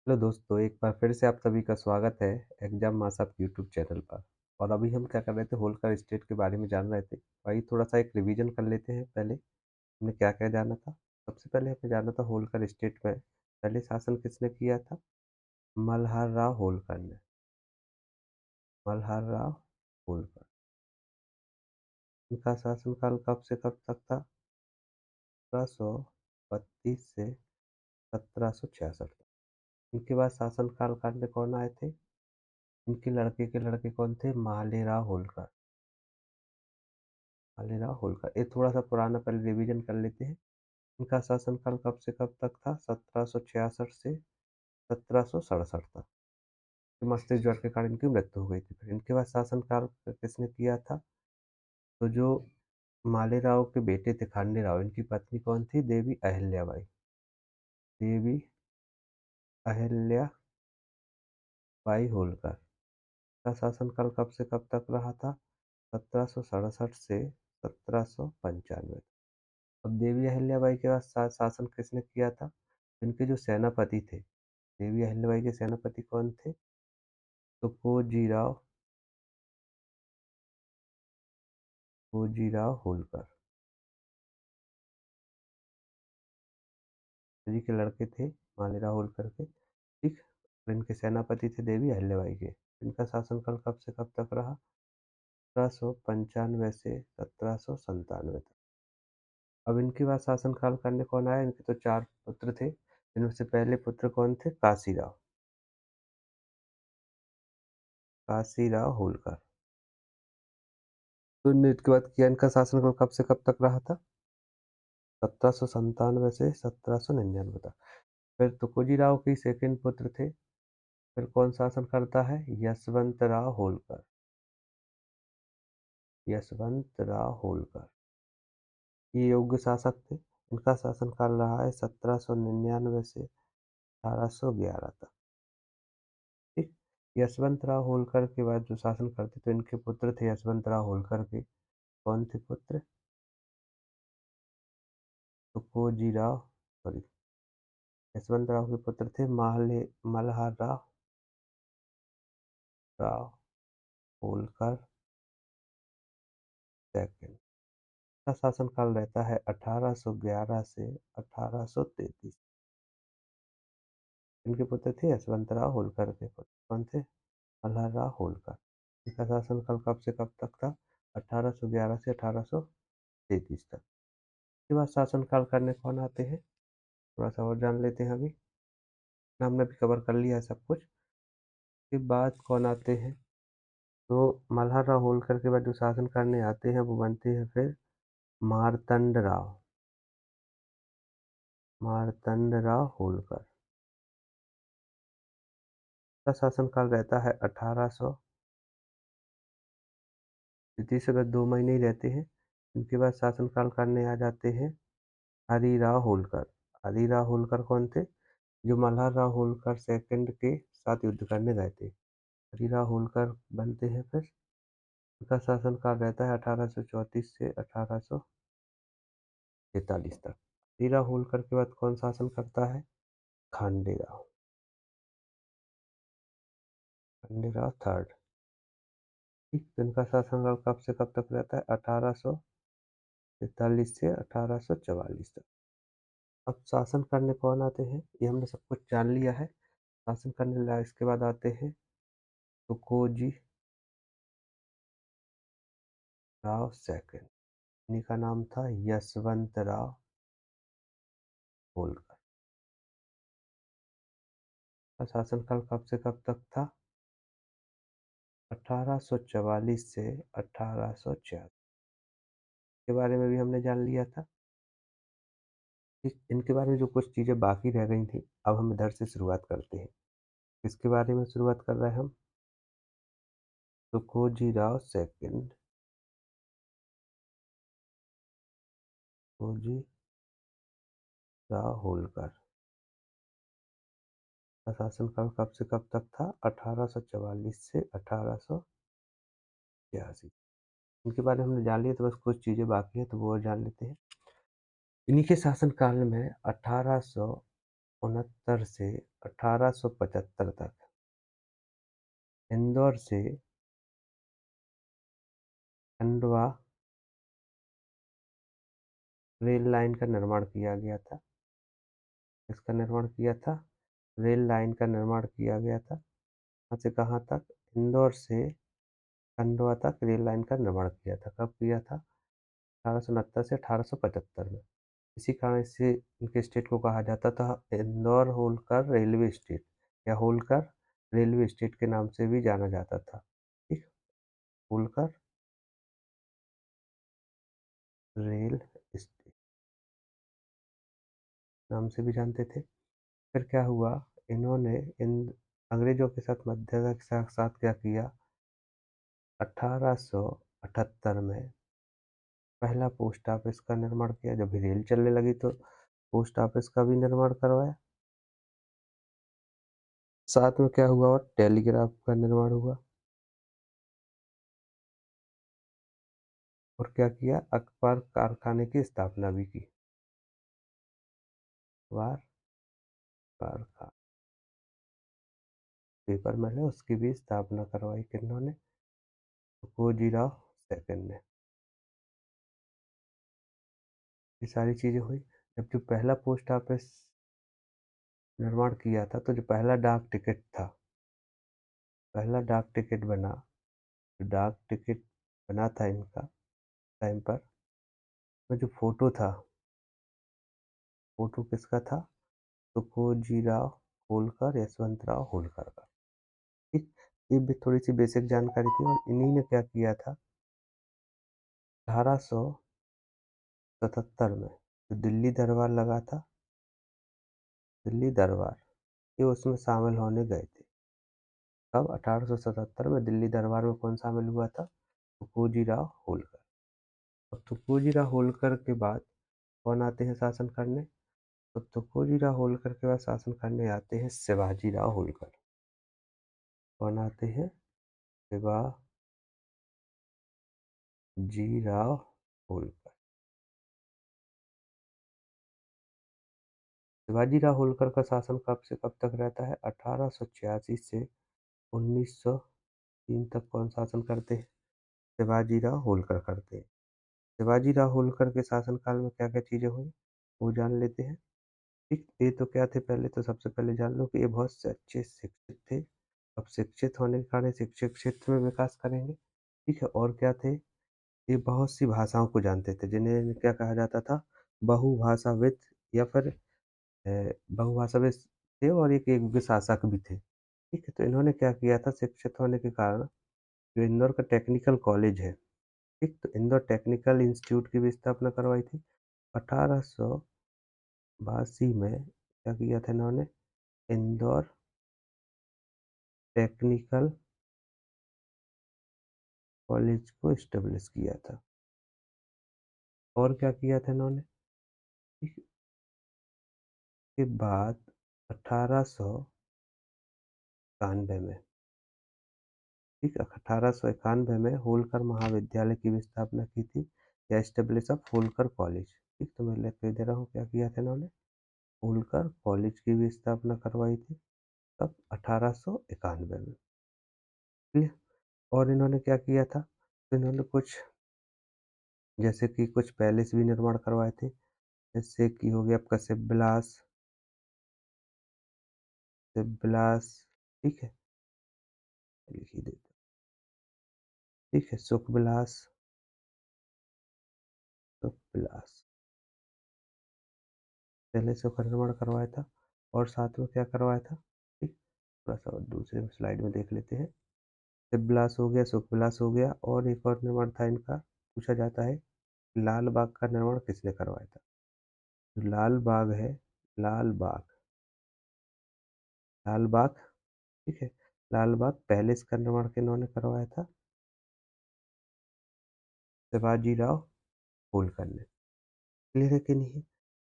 Hello दोस्तों, एक बार फिर से आप सभी का स्वागत है एग्जाम मास आप यूट्यूब चैनल पर। और अभी हम क्या कर रहे थे, होलकर स्टेट के बारे में जान रहे थे। वही थोड़ा सा एक रिवीजन कर लेते हैं। पहले हमने क्या क्या जाना था। सबसे पहले हमें जाना था होलकर स्टेट में पहले शासन किसने किया था। मल्हार राव होलकर ने। मल्हार राव होलकर। इनका शासनकाल कब से कब तक था। 1732 से 1766 तक। इनके बाद शासनकाल करने कौन आए थे। इनके लड़के के लड़के कौन थे, मालेराव होलकर। मालेराव होलकर, ये थोड़ा सा पुराना, पहले रिवीजन कर लेते हैं। इनका शासनकाल कब से कब तक था, 1766 से 1767 तक। मस्तिष्क ज्वर के कारण इनकी मृत्यु हो गई थी। फिर इनके बाद शासनकाल किसने किया था, तो जो मालेराव के बेटे थे खांडे राव, इनकी पत्नी कौन थी, देवी अहिल्याबाई। देवी अहिल्याबाई होलकर का शासनकाल कब से कब तक रहा था, 1767 से 1795। अब देवी अहिल्याबाई के बाद शासन किसने किया था। इनके जो सेनापति थे, देवी अहिल्याबाई के सेनापति कौन थे, तो कोजीराव होलकर जी के लड़के थे, मालेराव होलकर के। ठीक। और इनके सेनापति थे देवी अहिल्याबाई के। इनका शासनकाल कब से कब तक रहा, 1795 से 1797 तक। अब इनके बाद शासनकाल करने कौन आया, इनके तो चार पुत्र थे। इनमें से पहले पुत्र कौन थे, काशीराव। काशीराव होलकर। तो इनने इसके बाद किया, इनका शासनकाल कब से कब तक रहा था, 1797 से 1799 तक। फिर तुकोजीराव के सेकंड पुत्र थे। फिर कौन शासन करता है, यशवंतराव होलकर। यशवंतराव होलकर ये योग्य शासक थे। इनका शासनकाल रहा है 1799 से 1811 तक। ठीक। यशवंतराव होलकर के बाद जो शासन करते तो इनके पुत्र थे यशवंतराव होलकर के। कौन थे पुत्र, तुकोजीराव, सॉरी, यशवंतराव के पुत्र थे मल्हार राव होलकर सेकंड। का शासनकाल रहता है 1811 से 1833। इनके पुत्र थे यशवंतराव होलकर के पुत्र कौन थे, मल्हारराव होलकर। इनका शासनकाल कब से कब तक था, 1811 से 1833 तक। इसके बाद शासनकाल करने कौन आते हैं, थोड़ा सा और जान लेते हैं। अभी हमने भी कवर कर लिया है सब कुछ। इसके बाद कौन आते हैं, तो मल्हारराव होलकर के बाद जो शासन करने आते हैं वो बनते हैं फिर मार्तंड राव। मार्तंड राव होलकर का शासनकाल रहता है 1800, नीतीश अगर 2 महीने ही रहते हैं। इनके बाद शासनकाल करने आ जाते हैं हरिराव होलकर। हरिराव होलकर कौन थे, जो मल्हार राव होलकर सेकंड के साथ युद्ध करने गए थे। हरिराव होलकर बनते हैं फिर। इनका शासनकाल रहता है 1834 से 1843 तक। हरिराव होलकर के बाद कौन शासन करता है, खांडेराव। खांडेराव थर्ड। ठीक। तो इनका शासनकाल कब से कब तक रहता है, 1843 से 1844 तक। अब शासन करने कौन आते हैं, ये हमने सब कुछ जान लिया है। शासन करने लगा, इसके बाद आते हैं तुकोजी राव सेकंड। इन्हीं का नाम था यशवंत राव होलकर। का शासनकाल कब से कब तक था, 1844 से 1876 के बारे में भी हमने जान लिया था। इनके बारे में जो कुछ चीज़ें बाकी रह गई थी, अब हम इधर से शुरुआत करते हैं। इसके बारे में शुरुआत कर रहे हैं हम, तुकोजी राव सेकंड। तुकोजी राव होलकर का शासनकाल कब से कब तक था, 1844 से 1886। इनके बारे में हमने जान लिया, तो बस कुछ चीज़ें बाकी हैं तो वो और जान लेते हैं। इन्हीं के शासनकाल में 1869 से 1875 तक इंदौर से खंडवा रेल लाइन का निर्माण किया गया था। किसका निर्माण किया था? रेल लाइन का निर्माण किया गया था। कहाँ से कहाँ तक? इंदौर से खंडवा तक रेल लाइन का निर्माण किया था। कब किया था? 1869 से 1875 में। इसी कारण से इनके स्टेट को कहा जाता था इंदौर होलकर रेलवे स्टेट, या होलकर रेलवे स्टेट के नाम से भी जाना जाता था। ठीक, होलकर रेल स्टेट नाम से भी जानते थे। फिर क्या हुआ, इन्होंने इन अंग्रेजों के साथ मध्यस्थता के साथ साथ क्या किया, 1878 में पहला पोस्ट ऑफिस का निर्माण किया। जब भी रेल चलने लगी तो पोस्ट ऑफिस का भी निर्माण करवाया। साथ में क्या हुआ, और टेलीग्राफ का निर्माण हुआ। और क्या किया, अखबार कारखाने की स्थापना भी की। अखबार कारखाना, पेपर मिल है, उसकी भी स्थापना करवाई किन्होंने? तुकोजीराव सेकंड ने। ये सारी चीजें हुई। जब जो पहला पोस्ट ऑफिस निर्माण किया था, तो जो पहला डाक टिकट था, पहला डाक टिकट बना, जो डाक टिकट बना था इनका टाइम पर, में जो फोटो था, फोटो किसका था? तुकोजीराव होलकर, यशवंतराव होलकर का। ठीक, ये भी थोड़ी सी बेसिक जानकारी थी। और इन्हीं ने क्या किया था, 1877 में जो दिल्ली दरबार लगा था, दिल्ली दरबार, ये उसमें शामिल होने गए थे। कब? 1877 में दिल्ली दरबार में कौन शामिल हुआ था? तुकोजीराव होलकर। और तुकोजीराव होलकर के बाद कौन आते हैं शासन करने? तो तुकोजीराव होलकर के बाद शासन करने आते हैं शिवाजीराव होलकर। कौन आते हैं? शिवाजीराव होलकर। शिवाजीराव होलकर का शासन कब से कब तक रहता है? 1886 से 1903 तक कौन शासन करते हैं? शिवाजीराव होलकर करते हैं। शिवाजीराव होलकर के शासनकाल में क्या क्या चीजें हुई, वो जान लेते हैं। ठीक, ये तो क्या थे, पहले तो सबसे पहले जान लो कि ये बहुत से अच्छे शिक्षित थे। अब शिक्षित होने के कारण शिक्षक क्षेत्र में विकास करेंगे। ठीक है, और क्या थे, ये बहुत सी भाषाओं को जानते थे, जिन्हें क्या कहा जाता था, बहुभाषाविद, या फिर बहुभाषाविद थे, और एक एक शासक भी थे। ठीक है, तो इन्होंने क्या किया था, शिक्षित होने के कारण जो इंदौर का टेक्निकल कॉलेज है, ठीक, तो इंदौर टेक्निकल इंस्टीट्यूट की भी स्थापना करवाई थी। 1882 में क्या किया था इन्होंने, इंदौर टेक्निकल कॉलेज को इस्टेब्लिश किया था। और क्या किया था इन्होंने, ठीक, के बाद 1891 में, ठीक, 1891 में होलकर महाविद्यालय की भी स्थापना की थी, या स्टेब्लिश ऑफ होलकर कॉलेज। ठीक, तो मैं लिख के दे रहा हूँ, क्या किया था इन्होंने, होलकर कॉलेज की भी स्थापना करवाई थी। तब 1891 में। ठीक है, और इन्होंने क्या किया था, तो इन्होंने कुछ, जैसे कि कुछ पैलेस भी निर्माण करवाए थे, जैसे कि हो गया आपका शिवविलास, शिवविलास, ठीक है, लिख ही देता, ठीक है, सुखविलास, सुखविलास पैलेसों का निर्माण करवाया था। और साथ में क्या करवाया था, ठीक, थोड़ा सा दूसरे स्लाइड में देख लेते हैं। शिवविलास हो गया, सुखविलास हो गया, और एक और निर्माण था इनका, पूछा जाता है, लाल बाग का निर्माण किसने करवाया था? जो लाल बाग है, लाल बाग, लाल बाग, ठीक है, लाल बाग पैलेस का निर्माण किन्होंने करवाया था? शिवाजीराव होलकर ने। क्लियर है कि नहीं?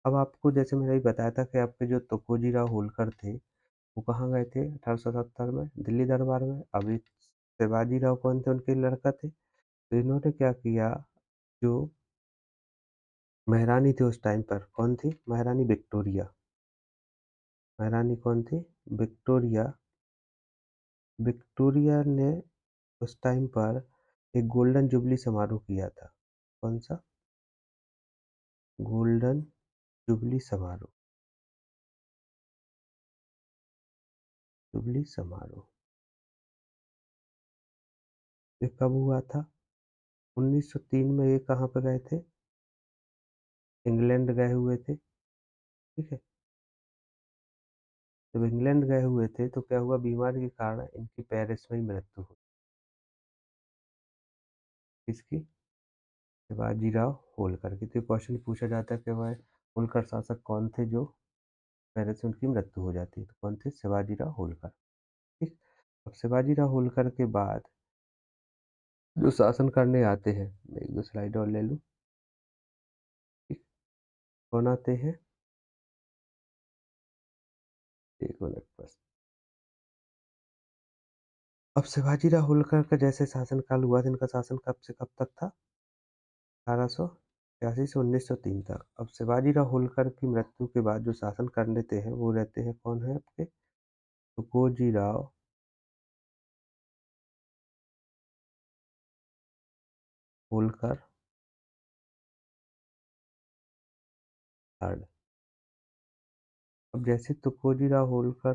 अब आपको जैसे मैंने अभी बताया था कि आपके जो तुकोजीराव होलकर थे, वो कहाँ गए थे 1877 में? दिल्ली दरबार में। अभी शिवाजीराव कौन थे, उनके लड़का थे। तो इन्होंने क्या किया, जो महारानी थी उस टाइम पर, कौन थी? महारानी विक्टोरिया। महारानी कौन थी? विक्टोरिया। विक्टोरिया ने उस टाइम पर एक गोल्डन जुबली समारोह किया था। कौन-सा? गोल्डन जुबली समारोह। जुबली समारोह। ये कब हुआ था? 1903 में। ये कहाँ पे गए थे? इंग्लैंड गए हुए थे, ठीक है? जब इंग्लैंड गए हुए थे तो क्या हुआ, बीमारी के कारण इनकी पेरिस में ही मृत्यु हुई। किसकी? शिवाजीराव होलकर की। तो क्वेश्चन पूछा जाता है कि वह होलकर शासक कौन थे जो पेरिस में उनकी मृत्यु हो जाती है? तो कौन थे? शिवाजीराव होलकर। ठीक। अब शिवाजीराव होलकर के बाद जो शासन करने आते हैं, मैं एक दो स्लाइड और ले लूं। ठीक। कौन आते हैं? एक मिनट बस। अब शिवाजीराव होलकर का जैसे शासनकाल हुआ था, इनका शासन कब से कब तक था? 1886 से 1903 तक। अब शिवाजीराव होलकर की मृत्यु के बाद जो शासन कर लेते हैं वो रहते हैं, कौन है आपके? तुकोजीराव होलकर थर्ड। अब जैसे तुकोजीराव होलकर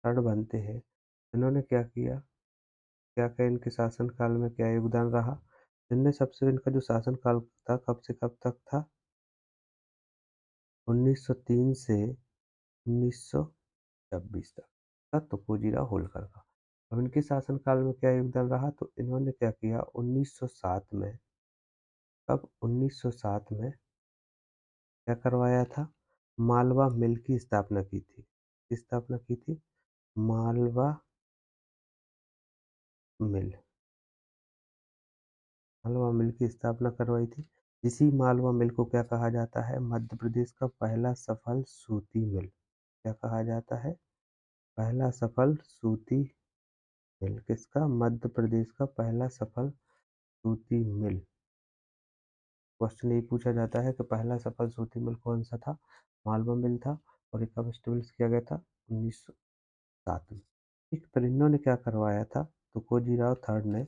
थर्ड बनते हैं, इन्होंने क्या किया, क्या क्या इनके शासनकाल में क्या योगदान रहा? इनने सबसे, इनका जो शासनकाल था कब से कब तक था? 1903 से 1926 तक था तुकोजीराव होलकर का। अब इनके शासनकाल में क्या योगदान रहा? तो इन्होंने क्या किया, 1907 में, कब? 1907 में क्या करवाया था? मालवा मिल की स्थापना की थी। किसकी स्थापना की थी? मालवा मिल। मालवा मिल की स्थापना करवाई थी। इसी मालवा मिल को क्या कहा जाता है? मध्य प्रदेश का पहला सफल सूती मिल। क्या कहा जाता है? पहला सफल सूती मिल। किसका? मध्य प्रदेश का पहला सफल सूती मिल। क्वेश्चन यही पूछा जाता है कि पहला सफल सूती मिल कौन सा था? मालवा मिल था। और ये कब एस्टेब्लिश किया गया था? 1907 में। ठीक। पर इन्होंने क्या करवाया था? तुकोजीराव थर्ड ने,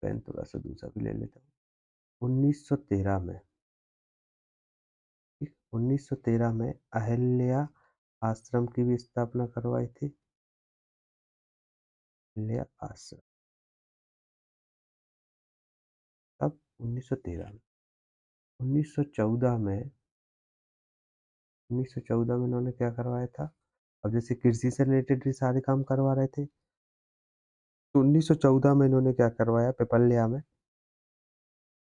पेन थोड़ा सा दूसरा भी ले लेता हूँ, 1913 में। ठीक। 1913 में अहिल्या आश्रम की भी स्थापना करवाई थी। अहिल्या आश्रम तब 1913 में। 1914 में, 1914 में इन्होंने क्या करवाया था? अब जैसे कृषि से रिलेटेड सारे काम करवा रहे थे, तो 1914 में इन्होंने क्या करवाया? पिपल्या में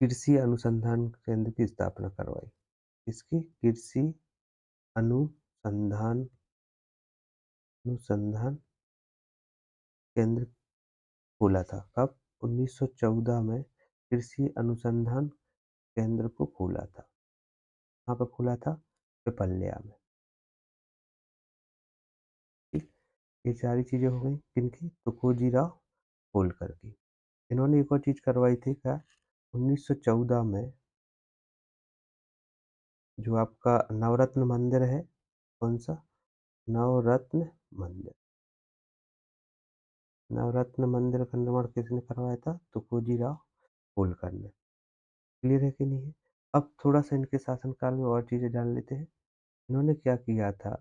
कृषि अनुसंधान केंद्र की स्थापना करवाई। इसकी कृषि अनुसंधान अनुसंधान केंद्र खोला था। कब? 1914 में कृषि अनुसंधान केंद्र को खोला था। कहाँ पर खोला था? पिपल्या में। ठीक। ये सारी चीजें हो गई किनकी? तुकोजीराव होलकर की। इन्होंने एक और चीज करवाई थी क्या? 1914 में जो आपका नवरत्न मंदिर है, कौन सा? नवरत्न मंदिर। नवरत्न मंदिर का निर्माण किसने करवाया था? तुकोजीराव होलकर ने। क्लियर है कि नहीं है? अब थोड़ा सा इनके शासनकाल में और चीजें जान लेते हैं। इन्होंने क्या किया था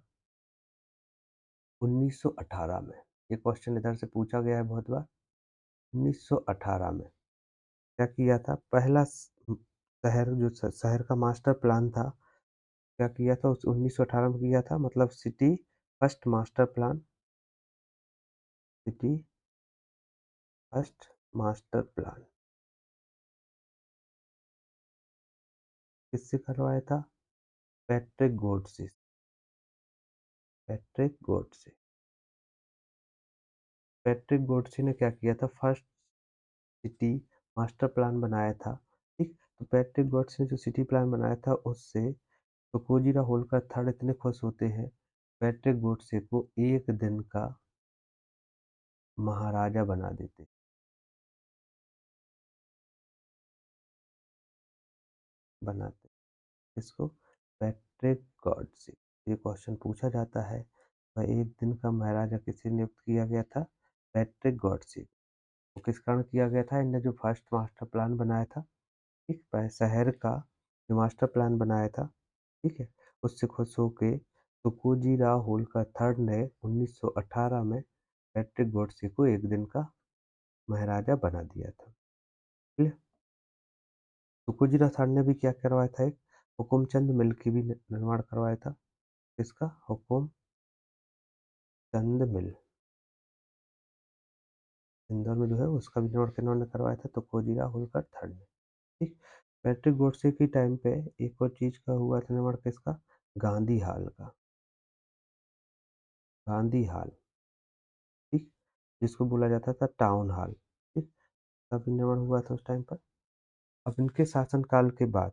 1918 में? ये क्वेश्चन इधर से पूछा गया है बहुत बार। 1918 में क्या किया था? पहला शहर, जो शहर का मास्टर प्लान था, क्या किया था उस 1918 में किया था? मतलब city first master plan, city first master plan किससे करवाया था? Patrick Godse. Patrick Godse. Patrick Godse ने क्या किया था? फर्स्ट सिटी मास्टर प्लान बनाया था। ठीक। तो पैट्रिक गोडसे ने जो सिटी प्लान बनाया था उससे तो कोजीरा होलकर थर्ड इतने खुश होते हैं, पैट्रिक गोडसे को एक दिन का महाराजा बना देते। बनाते इसको पैट्रिक गॉडसे। ये क्वेश्चन पूछा जाता है वह एक दिन का महाराजा किसे नियुक्त किया गया था? पैट्रिक गॉडसे। वो किस कारण किया गया था? इनने जो फर्स्ट मास्टर प्लान बनाया था, ठीक, शहर का जो मास्टर प्लान बनाया था, ठीक है, उससे खुश होके तुकोजी राव होलकर थर्ड ने 1918 में पैट्रिक गॉडसे को एक दिन का महाराजा बना दिया था। ठीक है। तुकोजी राव थर्ड ने भी क्या करवाया था? एक हुकुमचंद मिल की भी निर्माण करवाया था। किसका? हुकुमचंद मिल, इंदौर में जो है उसका भी निर्माण किन्होंने करवाया था? तुकोजी राव होलकर थर्ड ने। ठीक। पैट्रिक गोडसे की टाइम पे एक और चीज का हुआ था निर्माण, किसका? गांधी हाल का। गांधी हाल, ठीक, जिसको बोला जाता था टाउन हाल, ठीक, का भी निर्माण हुआ था उस टाइम पर। अब इनके शासनकाल के बाद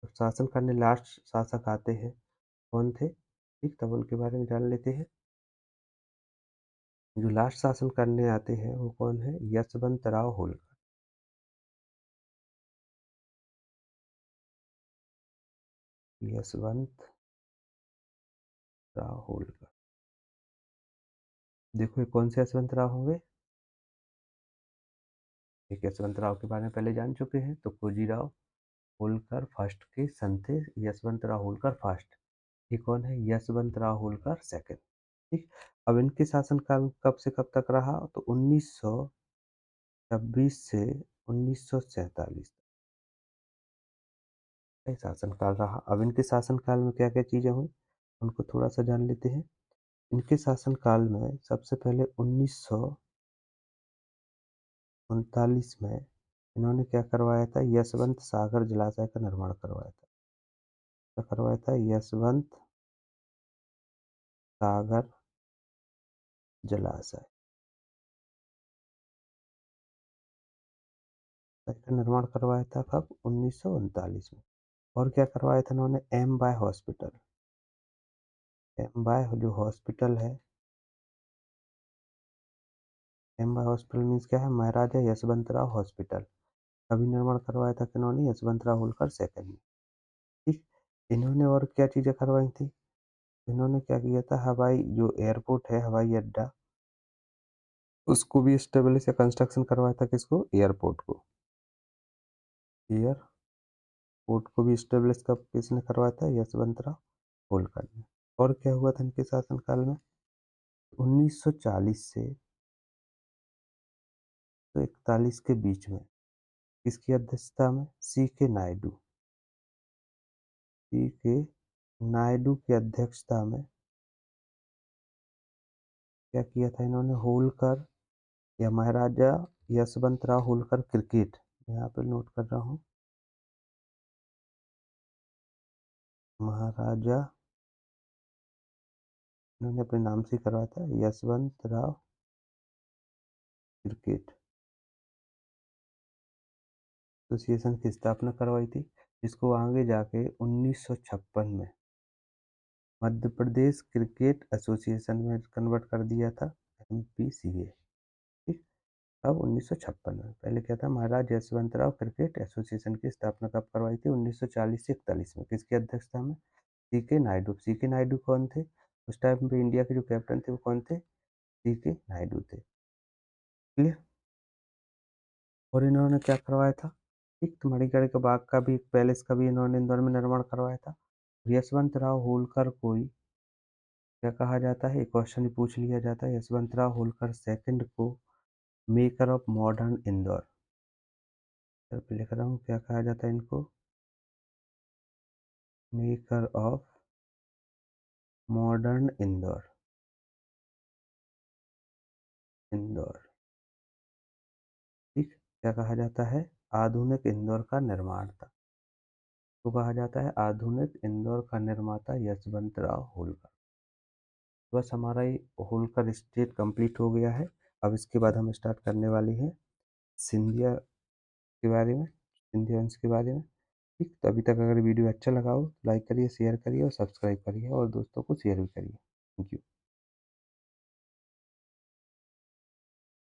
जब शासन करने लास्ट शासक आते हैं, कौन थे? ठीक, तब उनके बारे में जान लेते हैं। जो लास्ट शासन करने आते हैं वो कौन है? यशवंत राव होलकर। यशवंत राव होलकर। देखो ये कौन से यशवंत राव होंगे? एक यशवंत राव के बारे में पहले जान चुके हैं, तो खोजीराव होलकर फर्स्ट के सन थे यशवंत राव होलकर फर्स्ट। ये कौन है? यशवंत राव होलकर सेकंड। ठीक। अब इनके शासनकाल कब से कब तक रहा? तो 1926 से 1947 तक शासनकाल रहा। अब इनके शासनकाल में क्या क्या चीजें हुई उनको थोड़ा सा जान लेते हैं। इनके शासनकाल में सबसे पहले 1939 में इन्होंने क्या करवाया था? यशवंत सागर जलाशय का निर्माण करवाया था। क्या करवाया था? यशवंत सागर जलाशय का निर्माण करवाया था कब? 1939 में। और क्या करवाया था इन्होंने? M Y hospital. M Y जो हॉस्पिटल है, एम बाय हॉस्पिटल मीन्स क्या है? महाराजा यशवंतराव हॉस्पिटल का भी निर्माण करवाया था किन्होंने? यशवंतराव होलकर सेकंड ने। ठीक। इन्होंने और क्या चीजें करवाई थी? इन्होंने क्या किया था? हवाई जो एयरपोर्ट है, हवाई अड्डा, उसको भी स्टेब्लिश या कंस्ट्रक्शन करवाया था। किसको? एयरपोर्ट को। एयरपोर्ट को भी स्टेब्लिश कब किसने करवाया था? यशवंतराव होलकर ने। और क्या हुआ था इनके शासनकाल में? 1940 से तो 41 के बीच में किसकी अध्यक्षता में? सी के नायडू की अध्यक्षता में क्या किया था इन्होंने? होलकर या महाराजा यशवंतराव होलकर क्रिकेट, यहाँ पे नोट कर रहा हूँ, महाराजा, इन्होंने अपने नाम से करवाया था यशवंत राव क्रिकेट एसोसिएशन की स्थापना करवाई थी, जिसको आगे जाके 1956 में मध्य प्रदेश क्रिकेट एसोसिएशन में कन्वर्ट कर दिया था, MPCA। ठीक। अब 1956 में, पहले क्या था? महाराज यशवंतराव क्रिकेट एसोसिएशन की स्थापना कब करवाई थी? 1940 से 41 में। किसकी अध्यक्षता में? सी के नायडू। सी के नायडू कौन थे? उस टाइम पे इंडिया के जो कैप्टन थे वो कौन थे? सी के नायडू थे। क्लियर। और इन्होंने क्या करवाया था? ठीक, तो मणिकर्ण के बाग का भी, एक पैलेस का भी इन्होंने इंदौर में निर्माण करवाया था। यशवंत राव होलकर को ही क्या कहा जाता है? एक क्वेश्चन ही पूछ लिया जाता है। यशवंत राव होलकर सेकंड को maker of modern Indore, sir पे लिख रहा हूँ, क्या कहा जाता है इनको? Maker of modern Indore. Indore, ठीक, क्या कहा जाता है? आधुनिक इंदौर का निर्माता। तो कहा जाता है आधुनिक इंदौर का निर्माता यशवंत राव होलकर। बस हमारा ये होलकर स्टेट कंप्लीट हो गया है। अब इसके बाद हम स्टार्ट करने वाले हैं सिंधिया के बारे में, सिंधिया वंश के बारे में। ठीक, तो अभी तक अगर वीडियो अच्छा लगा हो तो लाइक करिए, शेयर करिए और सब्सक्राइब करिए और दोस्तों को शेयर भी करिए। Thank you.